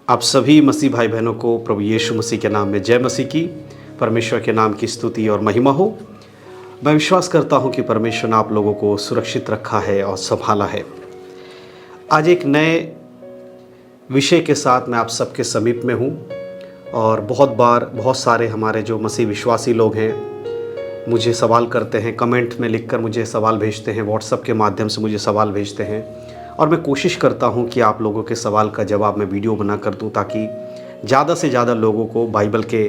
आप सभी मसीह भाई बहनों को प्रभु यीशु मसीह के नाम में जय मसीह की। परमेश्वर के नाम की स्तुति और महिमा हो। मैं विश्वास करता हूं कि परमेश्वर ने आप लोगों को सुरक्षित रखा है और संभाला है। आज एक नए विषय के साथ मैं आप सबके समीप में हूं और बहुत सारे हमारे जो मसीह विश्वासी लोग हैं मुझे सवाल करते हैं, कमेंट में लिखकर मुझे सवाल भेजते हैं, व्हाट्सएप के माध्यम से मुझे सवाल भेजते हैं और मैं कोशिश करता हूं कि आप लोगों के सवाल का जवाब मैं वीडियो बना कर दूं ताकि ज़्यादा से ज़्यादा लोगों को बाइबल के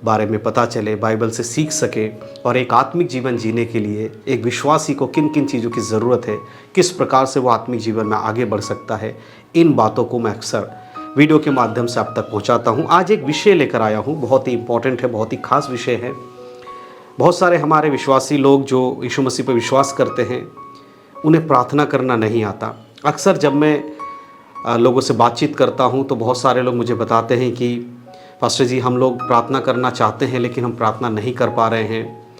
बारे में पता चले, बाइबल से सीख सके और एक आत्मिक जीवन जीने के लिए एक विश्वासी को किन किन चीज़ों की ज़रूरत है, किस प्रकार से वो आत्मिक जीवन में आगे बढ़ सकता है, इन बातों को मैं अक्सर वीडियो के माध्यम से आप तक पहुँचाता हूँ। आज एक विषय लेकर आया हूँ, बहुत ही इम्पोर्टेंट है, बहुत ही खास विषय है। बहुत सारे हमारे विश्वासी लोग जो यीशु मसीह पर विश्वास करते हैं उन्हें प्रार्थना करना नहीं आता। अक्सर जब मैं लोगों से बातचीत करता हूं तो बहुत सारे लोग मुझे बताते हैं कि पास्टर जी, हम लोग प्रार्थना करना चाहते हैं लेकिन हम प्रार्थना नहीं कर पा रहे हैं।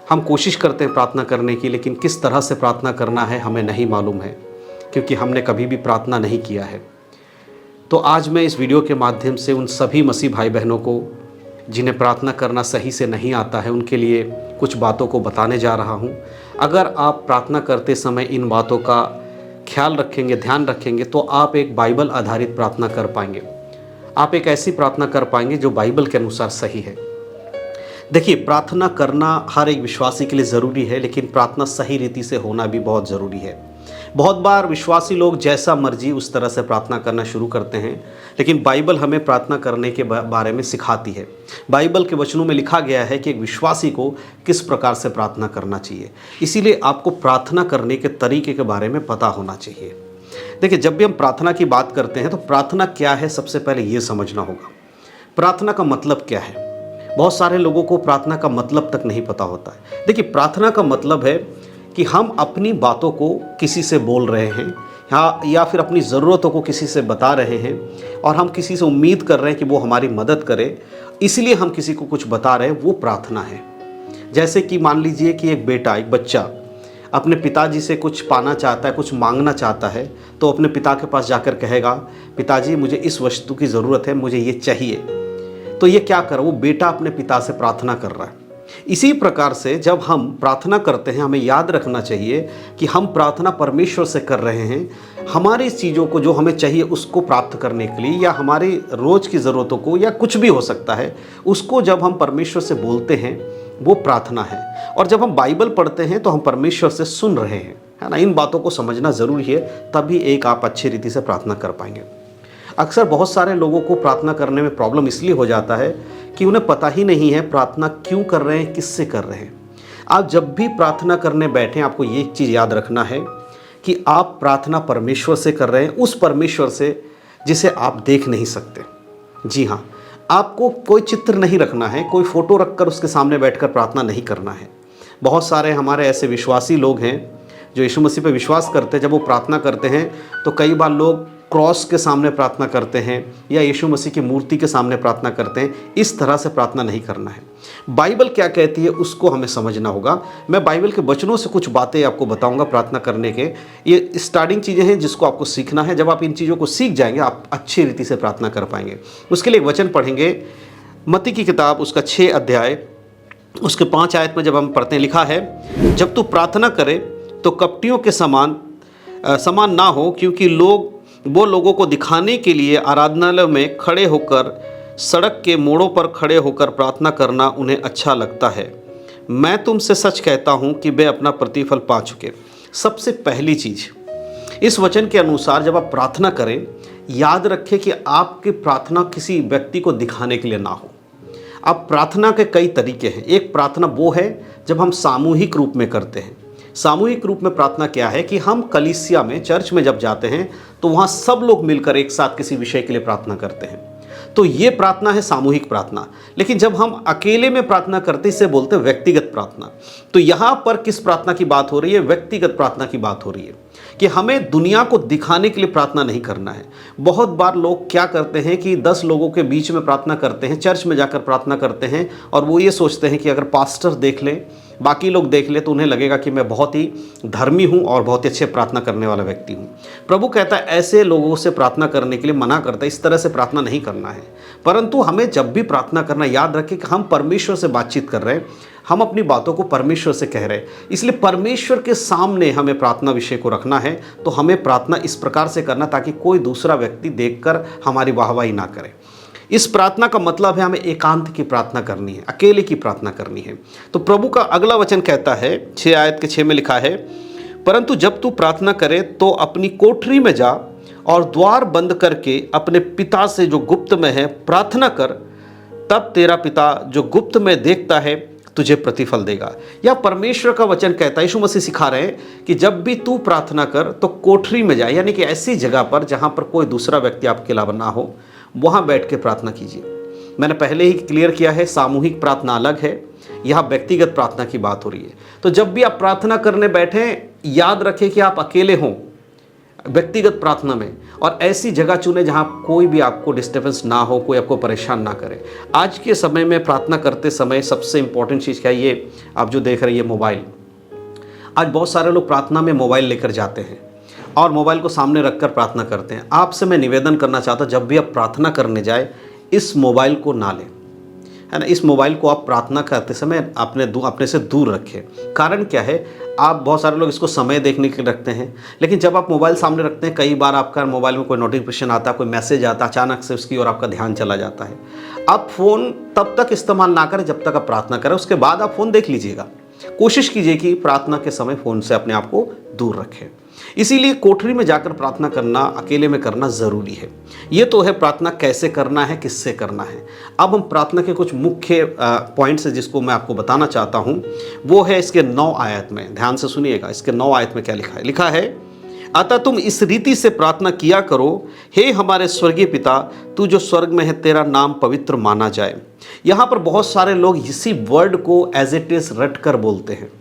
हम कोशिश करते हैं प्रार्थना करने की, लेकिन किस तरह से प्रार्थना करना है हमें नहीं मालूम है, क्योंकि हमने कभी भी प्रार्थना नहीं किया है। तो आज मैं इस वीडियो के माध्यम से उन सभी मसीह भाई बहनों को जिन्हें प्रार्थना करना सही से नहीं आता है उनके लिए कुछ बातों को बताने जा रहा हूँ। अगर आप प्रार्थना करते समय इन बातों का ख्याल रखेंगे, ध्यान रखेंगे, तो आप एक बाइबल आधारित प्रार्थना कर पाएंगे। आप एक ऐसी प्रार्थना कर पाएंगे जो बाइबल के अनुसार सही है। देखिए, प्रार्थना करना हर एक विश्वासी के लिए ज़रूरी है, लेकिन प्रार्थना सही रीति से होना भी बहुत ज़रूरी है। बहुत बार विश्वासी लोग जैसा मर्जी उस तरह से प्रार्थना करना शुरू करते हैं, लेकिन बाइबल हमें प्रार्थना करने के बारे में सिखाती है। बाइबल के वचनों में लिखा गया है कि एक विश्वासी को किस प्रकार से प्रार्थना करना चाहिए। इसीलिए आपको प्रार्थना करने के तरीके के बारे में पता होना चाहिए। देखिए, जब भी हम प्रार्थना की बात करते हैं तो प्रार्थना क्या है, सबसे पहले ये समझना होगा। प्रार्थना का मतलब क्या है? बहुत सारे लोगों को प्रार्थना का मतलब तक नहीं पता होता है। देखिए, प्रार्थना का मतलब है कि हम अपनी बातों को किसी से बोल रहे हैं या फिर अपनी ज़रूरतों को किसी से बता रहे हैं और हम किसी से उम्मीद कर रहे हैं कि वो हमारी मदद करे, इसलिए हम किसी को कुछ बता रहे हैं, वो प्रार्थना है। जैसे कि मान लीजिए कि एक बेटा, एक बच्चा अपने पिताजी से कुछ पाना चाहता है, कुछ मांगना चाहता है, तो अपने पिता के पास जाकर कहेगा, पिताजी मुझे इस वस्तु की ज़रूरत है, मुझे ये चाहिए। तो ये क्या कर, वो बेटा अपने पिता से प्रार्थना कर रहा है। इसी प्रकार से जब हम प्रार्थना करते हैं हमें याद रखना चाहिए कि हम प्रार्थना परमेश्वर से कर रहे हैं। हमारी चीज़ों को जो हमें चाहिए उसको प्राप्त करने के लिए, या हमारी रोज़ की ज़रूरतों को, या कुछ भी हो सकता है, उसको जब हम परमेश्वर से बोलते हैं वो प्रार्थना है। और जब हम बाइबल पढ़ते हैं तो हम परमेश्वर से सुन रहे हैं, है ना। इन बातों को समझना ज़रूरी है, तभी एक आप अच्छी रीति से प्रार्थना कर पाएंगे। अक्सर बहुत सारे लोगों को प्रार्थना करने में प्रॉब्लम इसलिए हो जाता है कि उन्हें पता ही नहीं है प्रार्थना क्यों कर रहे हैं, किससे कर रहे हैं। आप जब भी प्रार्थना करने बैठें आपको ये एक चीज़ याद रखना है कि आप प्रार्थना परमेश्वर से कर रहे हैं, उस परमेश्वर से जिसे आप देख नहीं सकते। जी हाँ, आपको कोई चित्र नहीं रखना है, कोई फ़ोटो रखकर उसके सामने बैठकर प्रार्थना नहीं करना है। बहुत सारे हमारे ऐसे विश्वासी लोग हैं जो यीशु मसीह पर विश्वास करते हैं, जब वो प्रार्थना करते हैं तो कई बार लोग क्रॉस के सामने प्रार्थना करते हैं या यीशु मसीह की मूर्ति के सामने प्रार्थना करते हैं। इस तरह से प्रार्थना नहीं करना है। बाइबल क्या कहती है उसको हमें समझना होगा। मैं बाइबल के वचनों से कुछ बातें आपको बताऊंगा प्रार्थना करने के। ये स्टार्टिंग चीज़ें हैं जिसको आपको सीखना है। जब आप इन चीज़ों को सीख जाएंगे आप अच्छी रीति से प्रार्थना कर पाएंगे। उसके लिए एक वचन पढ़ेंगे, मत्ती की किताब उसका 6 अध्याय उसके 5 आयत में जब हम पढ़ते हैं, लिखा है, जब तू प्रार्थना करे तो कपटियों के समान ना हो, क्योंकि वो लोगों को दिखाने के लिए आराधनालय में खड़े होकर, सड़क के मोड़ों पर खड़े होकर प्रार्थना करना उन्हें अच्छा लगता है। मैं तुमसे सच कहता हूँ कि वे अपना प्रतिफल पा चुके। सबसे पहली चीज़ इस वचन के अनुसार जब आप प्रार्थना करें, याद रखें कि आपकी प्रार्थना किसी व्यक्ति को दिखाने के लिए ना हो। अब प्रार्थना के कई तरीके हैं। एक प्रार्थना वो है जब हम सामूहिक रूप में करते हैं। सामूहिक रूप में प्रार्थना क्या है कि हम कलीसिया में, चर्च में जब जाते हैं तो वहाँ सब लोग मिलकर एक साथ किसी विषय के लिए प्रार्थना करते हैं, तो ये प्रार्थना है सामूहिक प्रार्थना। लेकिन जब हम अकेले में प्रार्थना करते इसे बोलते हैं व्यक्तिगत प्रार्थना। तो यहाँ पर किस प्रार्थना की बात हो रही है? व्यक्तिगत प्रार्थना की बात हो रही है कि हमें दुनिया को दिखाने के लिए प्रार्थना नहीं करना है। बहुत बार लोग क्या करते हैं कि 10 लोगों के बीच में प्रार्थना करते हैं, चर्च में जाकर प्रार्थना करते हैं और वो ये सोचते हैं कि अगर पास्टर देख लें बाकी लोग देख ले तो उन्हें लगेगा कि मैं बहुत ही धर्मी हूँ और बहुत ही अच्छे प्रार्थना करने वाला व्यक्ति हूँ। प्रभु कहता है ऐसे लोगों से प्रार्थना करने के लिए मना करता है, इस तरह से प्रार्थना नहीं करना है। परंतु हमें जब भी प्रार्थना करना, याद रखें कि हम परमेश्वर से बातचीत कर रहे हैं, हम अपनी बातों को परमेश्वर से कह रहे हैं, इसलिए परमेश्वर के सामने हमें प्रार्थना विषय को रखना है। तो हमें प्रार्थना इस प्रकार से करना ताकि कोई दूसरा व्यक्ति देखकर हमारी वाहवाही ना करे। इस प्रार्थना का मतलब है हमें एकांत की प्रार्थना करनी है, अकेले की प्रार्थना करनी है। तो प्रभु का अगला वचन कहता है 6 आयत के 6 में लिखा है, परंतु जब तू प्रार्थना करे तो अपनी कोठरी में जा और द्वार बंद करके अपने पिता से जो गुप्त में है प्रार्थना कर, तब तेरा पिता जो गुप्त में देखता है तुझे प्रतिफल देगा। या परमेश्वर का वचन कहता है, यीशु मसीह सिखा रहे हैं कि जब भी तू प्रार्थना कर तो कोठरी में जाए, यानी कि ऐसी जगह पर जहाँ पर कोई दूसरा व्यक्ति आपके अलावा ना हो, वहाँ बैठ के प्रार्थना कीजिए। मैंने पहले ही क्लियर किया है, सामूहिक प्रार्थना अलग है, यहाँ व्यक्तिगत प्रार्थना की बात हो रही है। तो जब भी आप प्रार्थना करने बैठें, याद रखें कि आप अकेले हों व्यक्तिगत प्रार्थना में, और ऐसी जगह चुने जहाँ कोई भी आपको डिस्टर्बेंस ना हो, कोई आपको परेशान ना करे। आज के समय में प्रार्थना करते समय सबसे इंपॉर्टेंट चीज़ क्या है, ये आप जो देख रहे हैं मोबाइल। आज बहुत सारे लोग प्रार्थना में मोबाइल लेकर जाते हैं और मोबाइल को सामने रखकर प्रार्थना करते हैं। आपसे मैं निवेदन करना चाहता हूँ, जब भी आप प्रार्थना करने जाए इस मोबाइल को ना लें, है ना। इस मोबाइल को आप प्रार्थना करते समय अपने से दूर रखें। कारण क्या है, आप बहुत सारे लोग इसको समय देखने के लिए रखते हैं, लेकिन जब आप मोबाइल सामने रखते हैं, कई बार आपका मोबाइल में कोई नोटिफिकेशन आता है, कोई मैसेज आता है, अचानक से उसकी ओर आपका ध्यान चला जाता है। आप फ़ोन तब तक इस्तेमाल ना करें जब तक आप प्रार्थना करें, उसके बाद आप फ़ोन देख लीजिएगा। कोशिश कीजिए कि प्रार्थना के समय फ़ोन से अपने आप को दूर रखें। इसीलिए कोठरी में जाकर प्रार्थना करना, अकेले में करना ज़रूरी है। ये तो है प्रार्थना कैसे करना है, किससे करना है। अब हम प्रार्थना के कुछ मुख्य पॉइंट्स हैं जिसको मैं आपको बताना चाहता हूँ, वो है इसके 9 आयत में। ध्यान से सुनिएगा, इसके 9 आयत में क्या लिखा है। लिखा है, अतः तुम इस रीति से प्रार्थना किया करो, हे हमारे स्वर्गीय पिता, तू जो स्वर्ग में है, तेरा नाम पवित्र माना जाए। यहाँ पर बहुत सारे लोग इसी वर्ड को एज इट इज रट कर बोलते हैं,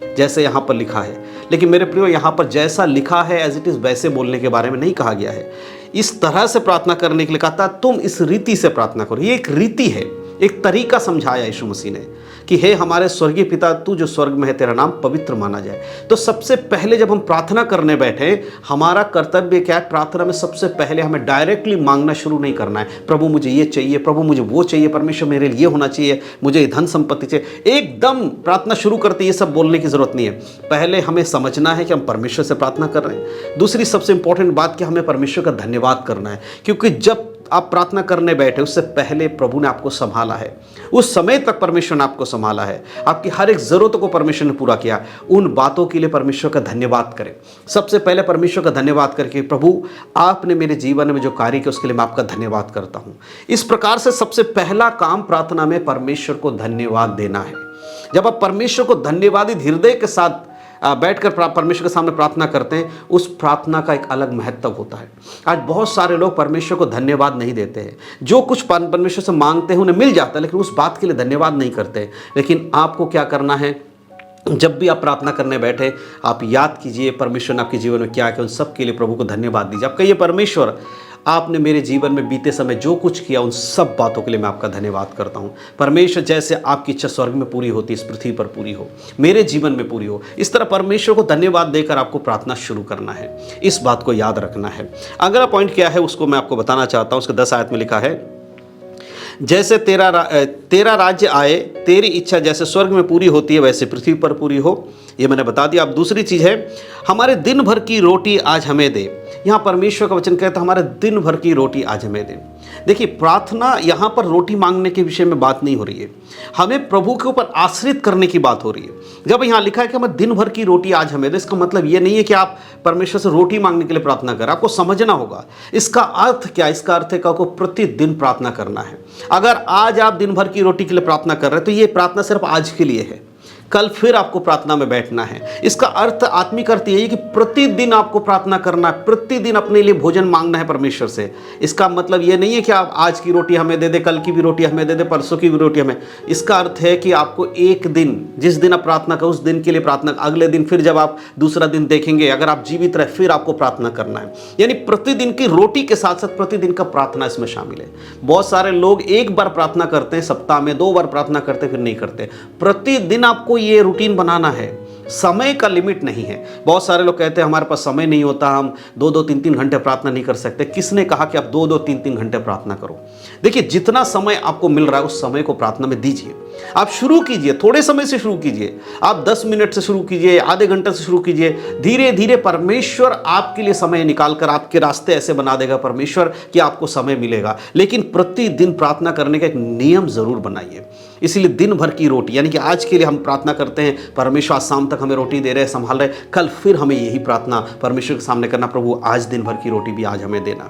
जैसे यहाँ पर लिखा है। लेकिन मेरे प्रियो, यहाँ पर जैसा लिखा है एज इट इज वैसे बोलने के बारे में नहीं कहा गया है। इस तरह से प्रार्थना करने के लिए कहा था, तुम इस रीति से प्रार्थना करो। ये एक रीति है, एक तरीका समझाया यीशु मसीह ने कि हे हमारे स्वर्गीय पिता, तू जो स्वर्ग में है, तेरा नाम पवित्र माना जाए। तो सबसे पहले जब हम प्रार्थना करने बैठे, हमारा कर्तव्य क्या है, प्रार्थना में सबसे पहले हमें डायरेक्टली मांगना शुरू नहीं करना है, प्रभु मुझे ये चाहिए, प्रभु मुझे वो चाहिए, परमेश्वर मेरे लिए होना चाहिए, मुझे धन संपत्ति चाहिए। एकदम प्रार्थना शुरू करते ये सब बोलने की जरूरत नहीं है। पहले हमें समझना है कि हम परमेश्वर से प्रार्थना कर रहे हैं। दूसरी सबसे इंपॉर्टेंट बात कि हमें परमेश्वर का धन्यवाद करना है, क्योंकि जब आप प्रार्थना करने बैठे उससे पहले प्रभु ने आपको संभाला है, उस समय तक परमेश्वर ने आपको संभाला है, आपकी हर एक जरूरतों को परमेश्वर ने पूरा किया। उन बातों के लिए परमेश्वर का धन्यवाद करें। सबसे पहले परमेश्वर का धन्यवाद करके, प्रभु आपने मेरे जीवन में जो कार्य किया उसके लिए मैं आपका धन्यवाद करता हूँ। इस प्रकार से सबसे पहला काम प्रार्थना में परमेश्वर को धन्यवाद देना है। जब आप परमेश्वर को धन्यवादित हृदय के साथ बैठकर परमेश्वर के सामने प्रार्थना करते हैं, उस प्रार्थना का एक अलग महत्व होता है। आज बहुत सारे लोग परमेश्वर को धन्यवाद नहीं देते हैं। जो कुछ परमेश्वर से मांगते हैं उन्हें मिल जाता है, लेकिन उस बात के लिए धन्यवाद नहीं करते हैं। लेकिन आपको क्या करना है, जब भी आप प्रार्थना करने बैठे, आप याद कीजिए परमेश्वर ने आपके जीवन में क्या किया, उन सब के लिए प्रभु को धन्यवाद दीजिए। आप कहिए, परमेश्वर आपने मेरे जीवन में बीते समय जो कुछ किया, उन सब बातों के लिए मैं आपका धन्यवाद करता हूँ। परमेश्वर, जैसे आपकी इच्छा स्वर्ग में पूरी होती है, इस पृथ्वी पर पूरी हो, मेरे जीवन में पूरी हो। इस तरह परमेश्वर को धन्यवाद देकर आपको प्रार्थना शुरू करना है। इस बात को याद रखना है। अगला पॉइंट क्या है उसको मैं आपको बताना चाहता हूँ। उसके 10 आयत में लिखा है, जैसे तेरा राज्य आए, तेरी इच्छा जैसे स्वर्ग में पूरी होती है वैसे पृथ्वी पर पूरी हो। ये मैंने बता दिया। अब दूसरी चीज़ है, हमारे दिन भर की रोटी आज हमें दे। यहाँ परमेश्वर का वचन कहता है, हमारे दिन भर की रोटी आज हमें दे। देखिए, प्रार्थना यहाँ पर रोटी मांगने के विषय में बात नहीं हो रही है, हमें प्रभु के ऊपर आश्रित करने की बात हो रही है। जब यहाँ लिखा है कि हमें दिन भर की रोटी आज हमें दे, इसका मतलब ये नहीं है कि आप परमेश्वर से रोटी मांगने के लिए प्रार्थना करें। आपको समझना होगा इसका अर्थ क्या है। इसका अर्थ है कि आपको प्रतिदिन प्रार्थना करना है। अगर आज आप दिन भर की रोटी के लिए प्रार्थना कर रहे हैं तो ये प्रार्थना सिर्फ आज के लिए है, कल फिर आपको प्रार्थना में बैठना है। इसका अर्थ, आत्मिक अर्थ यही है कि प्रतिदिन आपको प्रार्थना करना है, प्रतिदिन अपने लिए भोजन मांगना है परमेश्वर से। इसका मतलब ये नहीं है कि आप आज की रोटी हमें दे दे, कल की भी रोटी हमें दे दे, परसों की भी रोटी हमें। इसका अर्थ है कि आपको एक दिन, जिस दिन आप प्रार्थना करो उस दिन के लिए प्रार्थना, अगले दिन फिर जब आप दूसरा दिन देखेंगे, अगर आप जीवित रहे, फिर आपको प्रार्थना करना है। यानी प्रतिदिन की रोटी के साथ साथ प्रतिदिन का प्रार्थना इसमें शामिल है। बहुत सारे लोग एक बार प्रार्थना करते हैं सप्ताह में, 2 बार प्रार्थना करते फिर नहीं करते। प्रतिदिन आपको आपको ये रूटीन बनाना है। समय का लिमिट नहीं है। बहुत सारे लोग कहते हैं हमारे पास समय नहीं होता, हम 2-2 3-3 घंटे प्रार्थना नहीं कर सकते। किसने कहा कि आप 2-2 3-3 घंटे प्रार्थना करो? देखिए, जितना समय आपको मिल रहा है उस समय को प्रार्थना में दीजिए। आप शुरू कीजिए, थोड़े समय से शुरू कीजिए। आप 10 मिनट से शुरू कीजिए, आधे घंटे से शुरू कीजिए। धीरे धीरे परमेश्वर आपके लिए समय निकालकर आपके रास्ते ऐसे बना देगा परमेश्वर कि आपको समय मिलेगा। लेकिन प्रतिदिन प्रार्थना करने का एक नियम जरूर बनाइए। इसलिए दिन भर की रोटी, यानी कि आज के लिए हम प्रार्थना करते हैं, परमेश्वर आज शाम तक हमें रोटी दे रहे हैं, संभाल रहे हैं, कल फिर हमें यही प्रार्थना परमेश्वर के सामने करना, प्रभु आज दिन भर की रोटी भी आज हमें देना।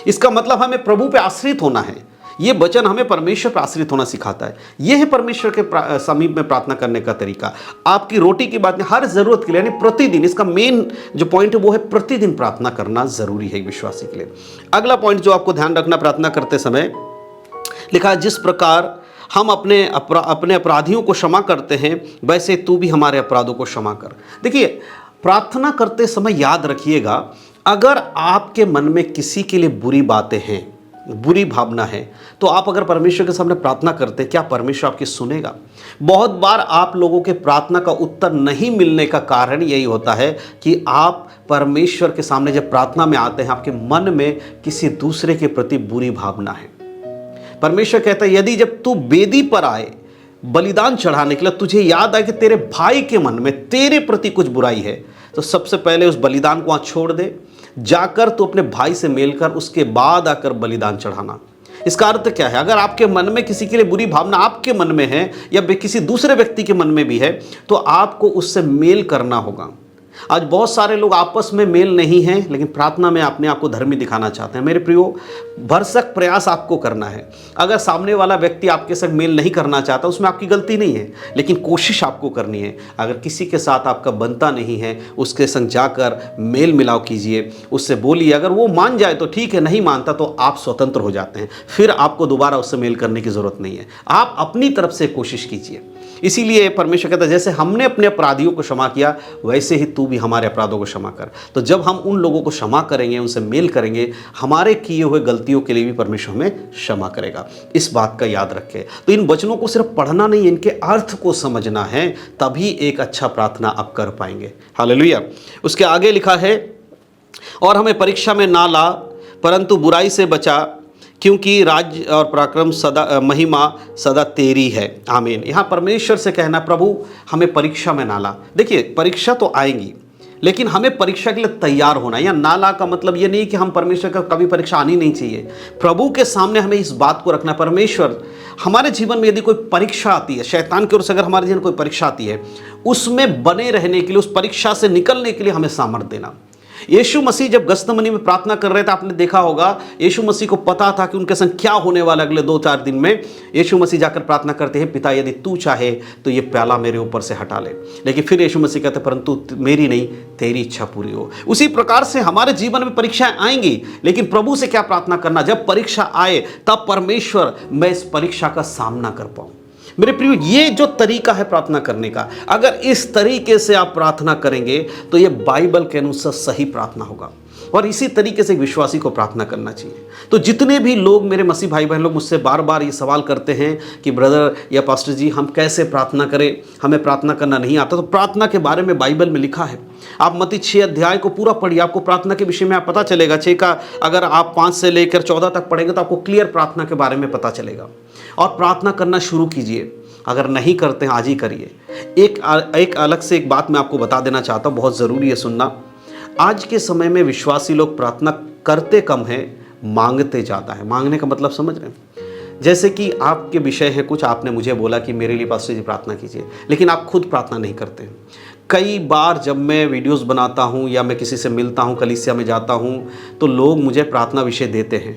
इसका मतलब हमें प्रभु पे आश्रित होना है। ये वचन हमें परमेश्वर पर आश्रित होना सिखाता है। यह है परमेश्वर के समीप में प्रार्थना करने का तरीका। आपकी रोटी की बात नहीं, हर जरूरत के लिए, यानी प्रतिदिन। इसका मेन जो पॉइंट है वो है प्रतिदिन प्रार्थना करना जरूरी है विश्वासी के लिए। अगला पॉइंट जो आपको ध्यान रखना प्रार्थना करते समय, लिखा है जिस प्रकार हम अपने अपराधियों को क्षमा करते हैं वैसे तू भी हमारे अपराधों को क्षमा कर। देखिए, प्रार्थना करते समय याद रखिएगा, अगर आपके मन में किसी के लिए बुरी बातें हैं, बुरी भावना है, तो आप अगर परमेश्वर के सामने प्रार्थना करते हैं, क्या परमेश्वर आपकी सुनेगा? बहुत बार आप लोगों के प्रार्थना का उत्तर नहीं मिलने का कारण यही होता है कि आप परमेश्वर के सामने जब प्रार्थना में आते हैं, आपके मन में किसी दूसरे के प्रति बुरी भावना है। परमेश्वर कहता है यदि जब तू वेदी पर आए बलिदान चढ़ाने के लिए, तुझे याद आए कि तेरे भाई के मन में तेरे प्रति कुछ बुराई है, तो सबसे पहले उस बलिदान को वहां छोड़ दे, जाकर तू अपने भाई से मेल कर, उसके बाद आकर बलिदान चढ़ाना। इसका अर्थ क्या है? अगर आपके मन में किसी के लिए बुरी भावना आपके मन में है या किसी दूसरे व्यक्ति के मन में भी है, तो आपको उससे मेल करना होगा। आज बहुत सारे लोग आपस में मेल नहीं हैं, लेकिन प्रार्थना में अपने आप को धर्मी दिखाना चाहते हैं। मेरे प्रियो, भरसक प्रयास आपको करना है। अगर सामने वाला व्यक्ति आपके साथ मेल नहीं करना चाहता, उसमें आपकी गलती नहीं है, लेकिन कोशिश आपको करनी है। अगर किसी के साथ आपका बनता नहीं है, उसके संग जाकर मेल मिलाव कीजिए, उससे बोलिए। अगर वो मान जाए तो ठीक है, नहीं मानता तो आप स्वतंत्र हो जाते हैं, फिर आपको दोबारा उससे मेल करने की जरूरत नहीं है। आप अपनी तरफ से कोशिश कीजिए। इसीलिए परमेश्वर कहता है जैसे हमने अपने अपराधियों को क्षमा किया, वैसे ही तू भी हमारे अपराधों को क्षमा कर। तो जब हम उन लोगों को क्षमा करेंगे, उनसे मेल करेंगे, हमारे किए हुए गलतियों के लिए भी परमेश्वर हमें क्षमा करेगा। इस बात का याद रखें। तो इन वचनों को सिर्फ पढ़ना नहीं, इनके अर्थ को समझना है, तभी एक अच्छा प्रार्थना आप कर पाएंगे। हालेलुया। उसके आगे लिखा है, और हमें परीक्षा में ना ला परंतु बुराई से बचा, क्योंकि राज्य और पराक्रम सदा महिमा सदा तेरी है। आमीन। यहाँ परमेश्वर से कहना, प्रभु हमें परीक्षा में ना ला। देखिए, परीक्षा तो आएंगी, लेकिन हमें परीक्षा के लिए तैयार होना है। या ना ला का मतलब ये नहीं कि हम परमेश्वर का कभी परीक्षा आनी नहीं चाहिए। प्रभु के सामने हमें इस बात को रखना, परमेश्वर हमारे जीवन में यदि कोई परीक्षा आती है, शैतान की ओर से अगर हमारे जीवन में कोई परीक्षा आती है, उसमें बने रहने के लिए, उस परीक्षा से निकलने के लिए हमें सामर्थ्य देना। यीशु मसीह जब गत्सेमनी में प्रार्थना कर रहे थे, आपने देखा होगा, यीशु मसीह को पता था कि उनके संग क्या होने वाला अगले 2-4 दिन में। यीशु मसीह जाकर प्रार्थना करते हैं, पिता यदि तू चाहे तो ये प्याला मेरे ऊपर से हटा ले। लेकिन फिर यीशु मसीह कहते परंतु मेरी नहीं तेरी इच्छा पूरी हो। उसी प्रकार से हमारे जीवन में परीक्षाएं आएंगी, लेकिन प्रभु से क्या प्रार्थना करना, जब परीक्षा आए तब परमेश्वर मैं इस परीक्षा का सामना कर पाऊं। मेरे प्रियो, ये जो तरीका है प्रार्थना करने का, अगर इस तरीके से आप प्रार्थना करेंगे तो ये बाइबल के अनुसार सही प्रार्थना होगा। और इसी तरीके से विश्वासी को प्रार्थना करना चाहिए। तो जितने भी लोग, मेरे मसीह भाई बहन लोग, मुझसे बार बार ये सवाल करते हैं कि ब्रदर या पास्टर जी हम कैसे प्रार्थना करें, हमें प्रार्थना करना नहीं आता, तो प्रार्थना के बारे में बाइबल में लिखा है। आप मत्ती 6 अध्याय को पूरा पढ़िए, आपको प्रार्थना के विषय में आप पता चलेगा। 6 का अगर आप 5 से लेकर 14 तक पढ़ेंगे तो आपको क्लियर प्रार्थना के बारे में पता चलेगा। और प्रार्थना करना शुरू कीजिए। अगर नहीं करते हैं, आज ही करिए। एक अलग से एक बात मैं आपको बता देना चाहता हूँ, बहुत ज़रूरी है सुनना। आज के समय में विश्वासी लोग प्रार्थना करते कम हैं, मांगते ज़्यादा है। मांगने का मतलब समझ रहे हैं? जैसे कि आपके विषय है कुछ, आपने मुझे बोला कि मेरे लिए पास्टर जी प्रार्थना कीजिए, लेकिन आप खुद प्रार्थना नहीं करते हैं। कई बार जब मैं वीडियोस बनाता हूं या मैं किसी से मिलता हूं, कलीसिया में जाता हूं, तो लोग मुझे प्रार्थना विषय देते हैं,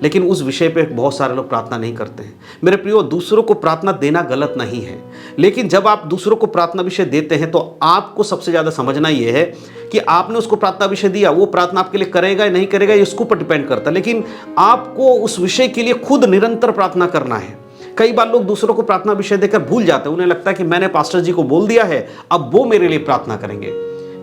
लेकिन उस विषय पे बहुत सारे लोग प्रार्थना नहीं करते हैं। मेरे प्रियो, दूसरों को प्रार्थना देना गलत नहीं है, लेकिन जब आप दूसरों को प्रार्थना विषय देते हैं तो आपको सबसे ज़्यादा समझना ये है कि आपने उसको प्रार्थना विषय दिया, वो प्रार्थना आपके लिए करेगा या नहीं करेगा, ये उसके ऊपर डिपेंड करता है। लेकिन आपको उस विषय के लिए खुद निरंतर प्रार्थना करना है। कई बार लोग दूसरों को प्रार्थना विषय देकर भूल जाते हैं। उन्हें लगता है कि मैंने पास्टर जी को बोल दिया है, अब वो मेरे लिए प्रार्थना करेंगे,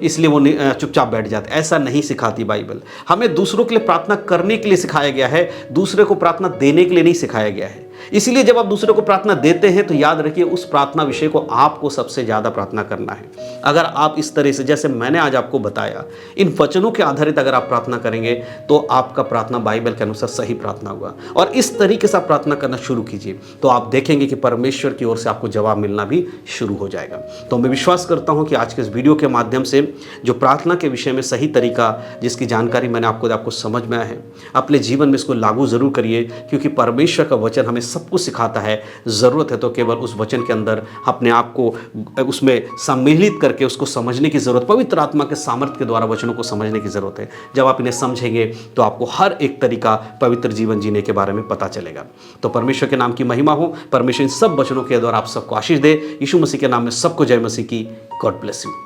इसलिए वो चुपचाप बैठ जाते। ऐसा नहीं सिखाती बाइबल। हमें दूसरों के लिए प्रार्थना करने के लिए सिखाया गया है, दूसरे को प्रार्थना देने के लिए नहीं सिखाया गया है। इसीलिए जब आप दूसरे को प्रार्थना देते हैं तो याद रखिए उस प्रार्थना विषय को आपको सबसे ज़्यादा प्रार्थना करना है। अगर आप इस तरह से, जैसे मैंने आज आपको बताया, इन वचनों के आधारित अगर आप प्रार्थना करेंगे तो आपका प्रार्थना बाइबल के अनुसार सही प्रार्थना होगा। और इस तरीके से आप प्रार्थना करना शुरू कीजिए तो आप देखेंगे कि परमेश्वर की ओर से आपको जवाब मिलना भी शुरू हो जाएगा। तो मैं विश्वास करता हूं कि आज के इस वीडियो के माध्यम से जो प्रार्थना के विषय में सही तरीका जिसकी जानकारी मैंने आपको समझ में आया है, अपने जीवन में इसको लागू जरूर करिए, क्योंकि परमेश्वर का वचन हमें सब कुछ सिखाता है। ज़रूरत है तो केवल उस वचन के अंदर अपने आप को उसमें सम्मिलित करके उसको समझने की ज़रूरत, पवित्र आत्मा के सामर्थ्य के द्वारा वचनों को समझने की ज़रूरत है। जब आप इन्हें समझेंगे तो आपको हर एक तरीका पवित्र जीवन जीने के बारे में पता चलेगा। तो परमेश्वर के नाम की महिमा हो। परमेश्वर इन सब वचनों के द्वारा आप सबको आशीष दे। यीशु मसीह के नाम में सबको जय मसीह की। God bless you.